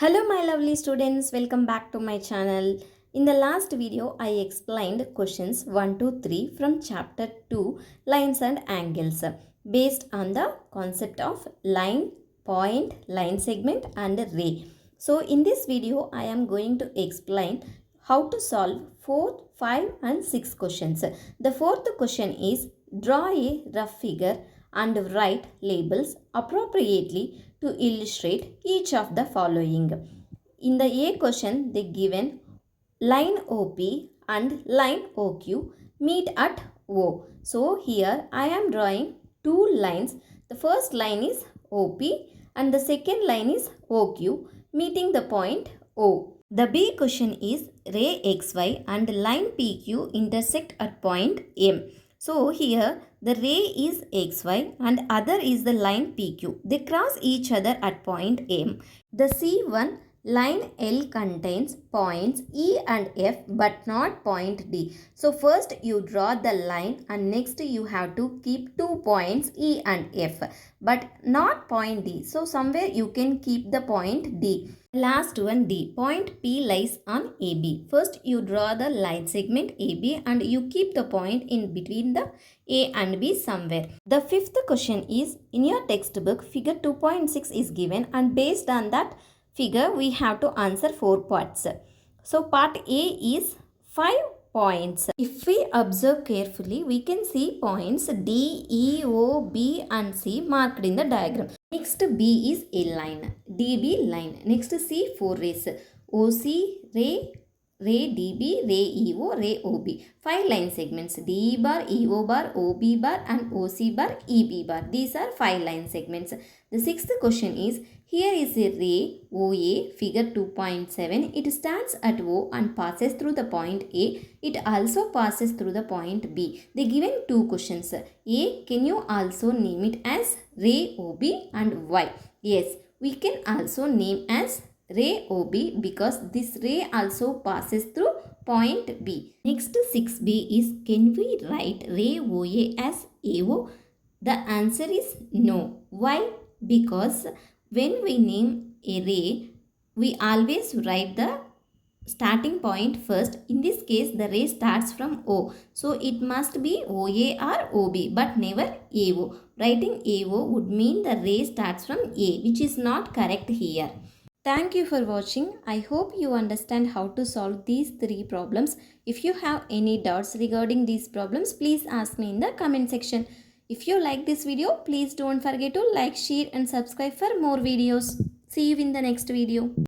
Hello my lovely students, welcome back to my channel. In the last video, I explained questions 1 to 3 from chapter 2 lines and angles based on the concept of line, point, line segment and ray. So in this video, I am going to explain how to solve 4, 5 and 6 questions. The fourth question is draw a rough figure and write labels appropriately to illustrate each of the following. In the A question, they given line OP and line OQ meet at O. So here I am drawing two lines. The first line is OP and the second line is OQ meeting the point O. The B question is ray XY and line PQ intersect at point M. So here the ray is XY and other is the line PQ. They cross each other at point M. The C1 line L contains points E and F but not point D. So first you draw the line and next you have to keep 2 points E and F but not point D. So somewhere you can keep the point D. Last one D. Point P lies on AB. First you draw the line segment AB and you keep the point in between the A and B somewhere. The fifth question is in your textbook figure 2.6 is given and based on that figure we have to answer 4 parts. So part A is 5 points. If we observe carefully, we can see points D, E, O, B and C marked in the diagram. Next B is a line, DB line. Next C 4 rays, OC ray, ray DB, ray EO, ray OB. 5 line segments DE bar, EO bar, OB bar and OC bar, EB bar. These are 5 line segments. The sixth question is here is a ray OA figure 2.7. It starts at O and passes through the point A. It also passes through the point B. They given two questions. A, can you also name it as ray OB and why? Yes, we can also name as ray OB because this ray also passes through point B. Next 6B is can we write ray OA as AO? The answer is no. Why? Because when we name a ray, we always write the starting point first. In this case, the ray starts from O. So, it must be OA or OB but never AO. Writing AO would mean the ray starts from A, which is not correct here. Thank you for watching. I hope you understand how to solve these 3 problems. If you have any doubts regarding these problems, please ask me in the comment section. If you like this video, please don't forget to like, share and subscribe for more videos. See you in the next video.